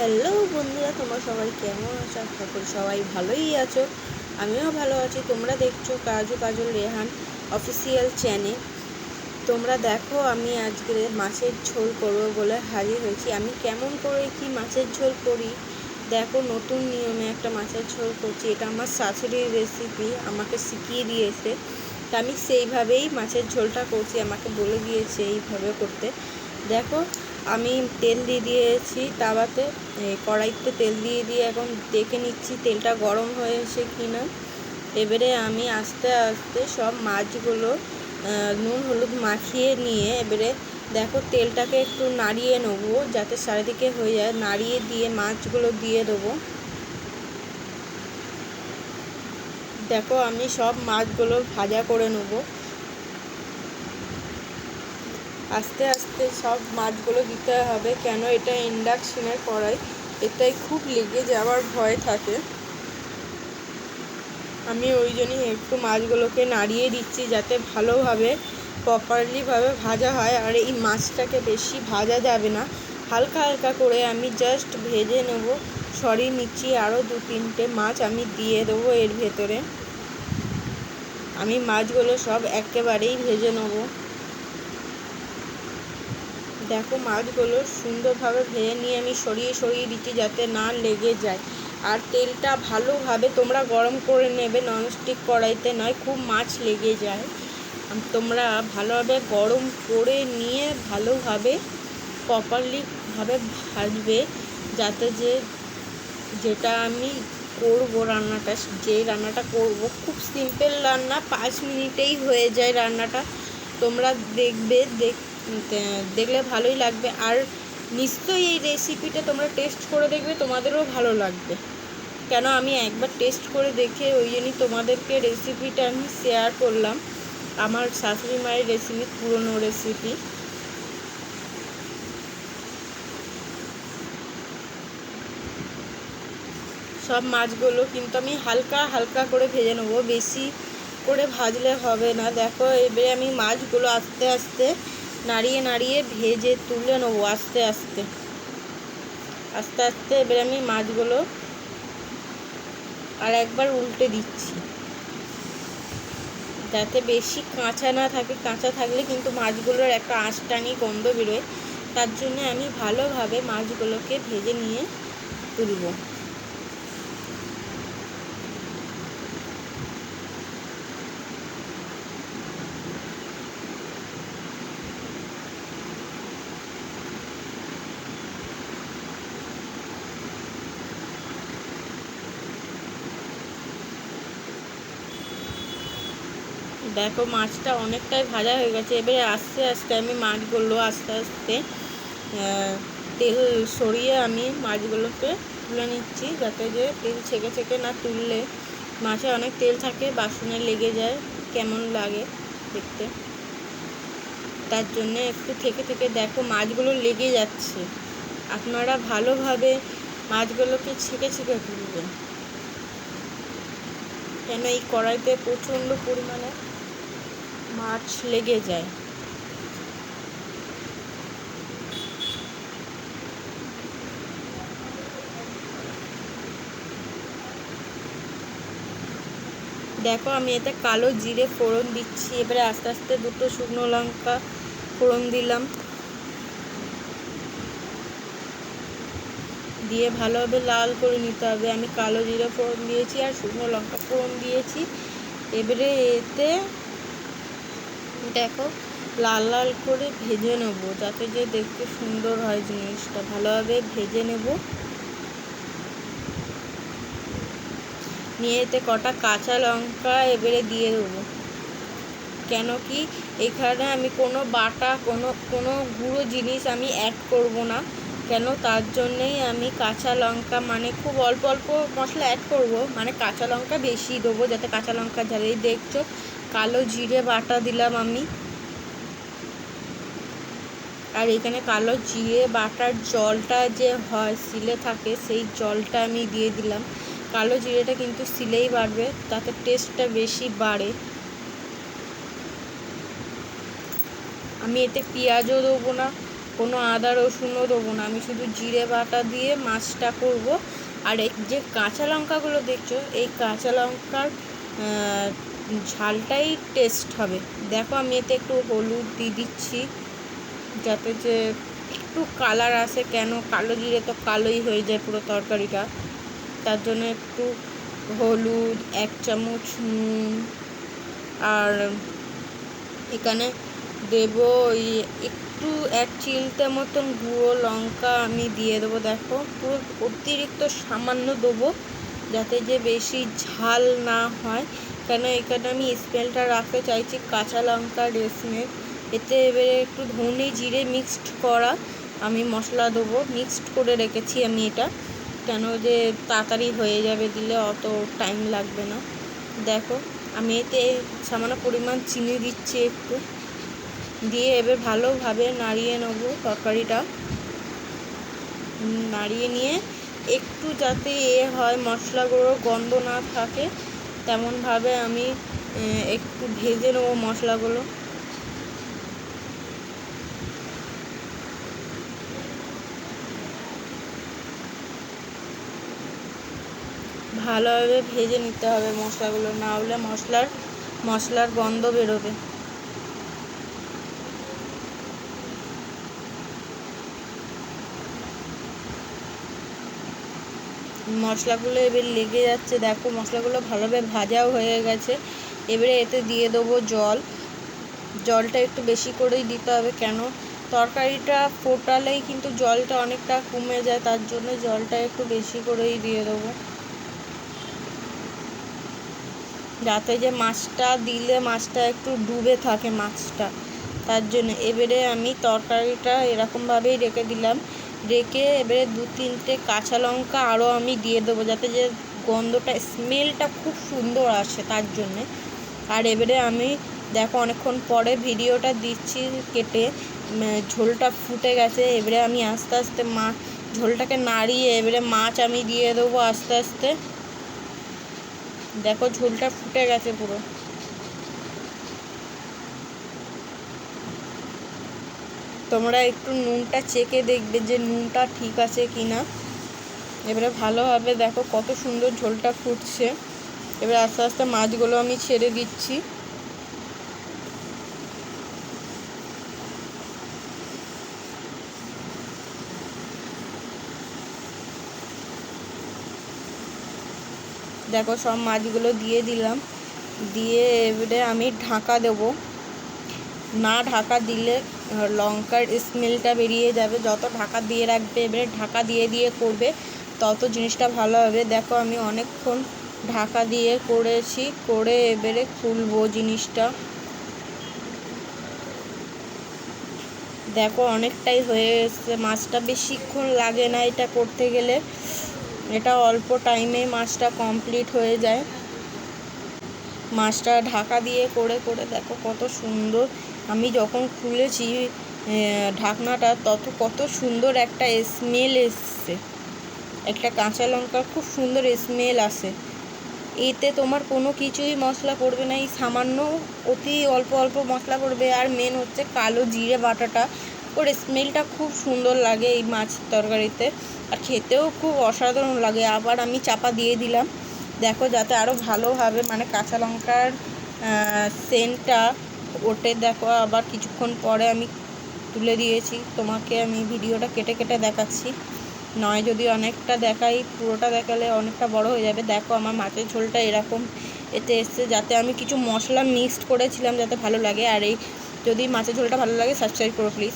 Hello বন্ধুরা, তোমরা সবাই কেমন আছো? আশা করি সবাই ভালোই আছো। আমিও ভালো আছি। তোমরা দেখছো কাজু কাজল রেহান অফিসিয়াল চ্যানেল। তোমরা দেখো, আমি আজকে মাছের ঝোল করবো বলে হাজির হয়েছি। আমি কেমন করে কি মাছের ঝোল করি দেখো, নতুন নিয়মে একটা মাছের ঝোল করছি। এটা আমার শাশুড়ির রেসিপি, আমাকে শিখিয়ে দিয়েছে। তা আমি সেইভাবেই মাছের ঝোলটা করছি, আমাকে বলে দিয়েছে এইভাবে করতে। দেখো, আমি তেল দিয়ে দিয়েছি তাওয়াতে, কড়াইতে তেল দিয়ে এখন দেখে নিচ্ছি তেলটা গরম হয়েছে কি না। এবারে আমি আস্তে আস্তে সব মাছগুলো নুন হলুদ মাখিয়ে নিয়ে এবারে দেখো তেলটাকে একটু নাড়িয়ে নেবো যাতে চারিদিকে হয়ে যায়। নাড়িয়ে দিয়ে মাছগুলো দিয়ে দেবো। দেখো, আমি সব মাছগুলো ভাজা করে নেবো। আস্তে আস্তে সব মাছগুলো দিতে হবে, কেন এটা ইন্ডাকশনের কড়াই, এটাই খুব লেগে যাওয়ার ভয় থাকে। আমি ওই জন্যই একটু মাছগুলোকে নাড়িয়ে দিচ্ছি যাতে ভালোভাবে প্রপারলিভাবে ভাজা হয়। আর এই মাছটাকে বেশি ভাজা যাবে না, হালকা হালকা করে আমি জাস্ট ভেজে নেব। সরিয়ে নিচ্ছি, আরও 2-3টে মাছ আমি দিয়ে দেবো এর ভেতরে। আমি মাছগুলো সব একেবারেই ভেজে নেব। দেখো, মাছগুলো সুন্দরভাবে ভেজে নিয়ে আমি সরিয়ে দিচ্ছি যাতে না লেগে যায়। আর তেলটা ভালোভাবে তোমরা গরম করে নেবে, ননস্টিক কড়াইতে নয়, খুব মাছ লেগে যায়। তোমরা ভালোভাবে গরম করে নিয়ে ভালোভাবে প্রপারলিভাবে ভাজবে, যাতে যেটা আমি করবো রান্নাটা, যে রান্নাটা করবো খুব সিম্পল রান্না, 5 মিনিটেই হয়ে যায় রান্নাটা। তোমরা দেখলে ভালোই লাগবে। আর নিশ্চয়ই এই রেসিপিটা তোমরা টেস্ট করে দেখবে, তোমাদেরও ভালো লাগবে। কেন আমি একবার টেস্ট করে দেখে ওই জন্যই তোমাদেরকে রেসিপিটা আমি শেয়ার করলাম। আমার শাশুড়ি মায়ের রেসিপি, পুরনো রেসিপি। সব মাছগুলো কিন্তু আমি হালকা হালকা করে ভেজে নেবো, বেশি করে ভাজলে হবে না। দেখো, এবারে আমি মাছগুলো আস্তে আস্তে নাড়িয়ে ভেজে তুলে নেবো আস্তে আস্তে আস্তে। এবারে আমি মাছগুলো আর একবার উল্টে দিচ্ছি যাতে বেশি কাঁচা না থাকে। কাঁচা থাকলে কিন্তু মাছগুলোর একটা আঁশটানি গন্ধ বেরোয়। তার জন্য আমি ভালোভাবে মাছগুলোকে ভেজে নিয়ে তুলব। দেখো, মাছটা অনেকটাই ভাজা হয়ে গেছে। এবারে আস্তে আস্তে আমি মাছগুলো আস্তে আস্তে তেল সরিয়ে আমি মাছগুলোকে তুলে নিচ্ছি, যাতে যে তেল ছেঁকে না তুললে মাছে অনেক তেল থাকে, বাসনে লেগে যায়, কেমন লাগে দেখতে। তার জন্য একটু থেকে দেখো মাছগুলো লেগে যাচ্ছে। আপনারা ভালোভাবে মাছগুলোকে ছেঁকে তুলবেন, কেন এই কড়াইতে প্রচণ্ড পরিমাণে মাছ লেগে যায়। দেখো, আমি এতে কালো জিরে ফোড়ন দিচ্ছি। এবারে আস্তে আস্তে 2টো শুকনো লঙ্কা ফোড়ন দিলাম, দিয়ে ভালোভাবে লাল করে নিতে হবে। আমি কালো জিরে ফোড়ন দিয়েছি আর শুকনো লঙ্কা ফোড়ন দিয়েছি। এবারে এতে দেখো লাল লাল করে ভেজে নেবো, যাতে যে দেখতে সুন্দর হয় জিনিসটা। ভালোভাবে ভেজে নেব, নিয়ে এতে কটা কাঁচা লঙ্কা এবারে দিয়ে দেবো। কেন কি এখানে আমি কোনো বাটা কোনো গুঁড়ো জিনিস আমি অ্যাড করব না। কেন, তার জন্যেই আমি কাঁচা লঙ্কা মানে খুব অল্প মশলা অ্যাড করব, মানে কাঁচা লঙ্কা বেশি দেবো, যাতে কাঁচা লঙ্কা ঝালেই। দেখছো, কালো জিরে বাটা দিলাম আমি। আর এখানে কালো জিরে বাটার জলটা যে হয় শিলে থাকে, সেই জলটা আমি দিয়ে দিলাম। কালো জিরেটা কিন্তু শিলেই বাড়বে, তাতে টেস্টটা বেশি বাড়ে। আমি এতে পেঁয়াজও দেবো না, কোনো আদা রসুনও দেবো না, আমি শুধু জিরে বাটা দিয়ে মাছটা করব। আর এই যে কাঁচা লঙ্কাগুলো দেখছো, এই কাঁচা লঙ্কার ঝালটাই টেস্ট হবে। দেখো আমি এতে একটু হলুদ দিয়ে দিচ্ছি যাতে যে একটু কালার আসে, কেন কালো জিরে তো কালোই হয়ে যায় পুরো তরকারিটা, তার জন্য একটু হলুদ, 1 চামচ নুন, আর এখানে দেব ওই একটু 1 চিলতে মতন গুঁড়ো লঙ্কা আমি দিয়ে দেবো। দেখো পুরো অতিরিক্ত সামান্য দেবো যাতে যে বেশি ঝাল না হয়, কেন এখানে আমি স্মেলটা রাখতে চাইছি কাঁচা লঙ্কার স্মেল। এতে এবারে একটু ধনে জিরে মিক্সড করা আমি মশলা দেবো, মিক্সড করে রেখেছি আমি এটা, কেন যে তাড়াতাড়ি হয়ে যাবে, দিলে অত টাইম লাগবে না। দেখো আমি এতে সামান্য পরিমাণ চিনি দিচ্ছি একটু, দিয়ে এবার ভালোভাবে নাড়িয়ে নেবো তরকারিটা। নাড়িয়ে নিয়ে একটু যাতে হয় মশলাগুলোর গন্ধ না থাকে তেমনভাবে আমি একটু ভেজে নেবো মশলাগুলো। ভালোভাবে ভেজে নিতে হবে মশলাগুলো, না হলে মশলার গন্ধ বেরোবে। মশলাগুলো এবার লেগে যাচ্ছে, দেখো মশলাগুলো ভালোভাবে ভাজাও হয়ে গেছে। এবারে এতে দিয়ে দেবো জলটা একটু বেশি করেই দিতে হবে, কেন তরকারিটা ফোটালেই কিন্তু জলটা অনেকটা কমে যায়, তার জন্য জলটা একটু বেশি করেই দিয়ে দেবো, যাতে যে মাছটা দিলে মাছটা একটু ডুবে থাকে মাছটা, তার জন্য। এবারে আমি তরকারিটা এরকমভাবেই রেখে দিলাম, রেখে এবারে 2-3টে কাঁচা লঙ্কা আরও আমি দিয়ে দেবো যাতে যে গন্ধটা স্মেলটা খুব সুন্দর আসে, তার জন্যে। আর এবারে আমি দেখো অনেকক্ষণ পরে ভিডিওটা দিচ্ছি কেটে, ঝোলটা ফুটে গেছে। এবারে আমি আস্তে আস্তে ঝোলটাকে নাড়িয়ে এবারে মাছ আমি দিয়ে দেবো আস্তে আস্তে। দেখো ঝোলটা ফুটে গেছে পুরো। তোমরা একটু নুনটা চেখে দেখবে যে নুনটা ঠিক আছে কি না। এবারে ভালোভাবে দেখো কত সুন্দর ঝোলটা ফুটছে। এবার আস্তে আস্তে মাছগুলো আমি ছেড়ে দিচ্ছি। দেখো সব মাছগুলো দিয়ে দিলাম, দিয়ে এবারে আমি ঢাকা দেবো। না ঢাকা দিলে লঙ্কার স্মেলটা বেরিয়ে যাবে, যত ঢাকা দিয়ে রাখবে এবারে ঢাকা দিয়ে দিয়ে করবে তত জিনিসটা ভালো হবে। দেখো আমি অনেকক্ষণ ঢাকা দিয়ে করেছি, করে এবারে খুলবো জিনিসটা। দেখো অনেকটাই হয়ে এসছে, মাছটা বেশিক্ষণ লাগে না এটা করতে গেলে, এটা অল্প টাইমে মাছটা কমপ্লিট হয়ে যায়। মাছটা ঢাকা দিয়ে করে করে দেখো কত সুন্দর, আমি যখন খুলেছি ঢাকনাটা কত সুন্দর একটা স্মেল এসছে, একটা কাঁচা লঙ্কার খুব সুন্দর স্মেল আসে। এতে তোমার কোনো কিছুই মশলা পড়বে না, এই সামান্য অতি অল্প অল্প মশলা পড়বে। আর মেন হচ্ছে কালো জিরে বাটাটা, ওর স্মেলটা খুব সুন্দর লাগে এই মাছ তরকারিতে, আর খেতেও খুব অসাধারণ লাগে। আবার আমি চাপা দিয়ে দিলাম দেখো যাতে আরও ভালোভাবে মানে কাঁচা লঙ্কার সেন্টটা ওঠে। দেখো আবার কিছুক্ষণ পরে আমি তুলে দিয়েছি, তোমাকে আমি ভিডিওটা কেটে কেটে দেখাচ্ছি, নয় যদি অনেকটা দেখাই, পুরোটা দেখালে অনেকটা বড় হয়ে যাবে। দেখো আমার মাছের ঝোলটা এরকম এতে এসছে, যাতে আমি কিছু মশলা মিক্সড করেছিলাম যাতে ভালো লাগে। আর এই যদি মাছের ঝোলটা ভালো লাগে সাবস্ক্রাইব করো প্লিজ।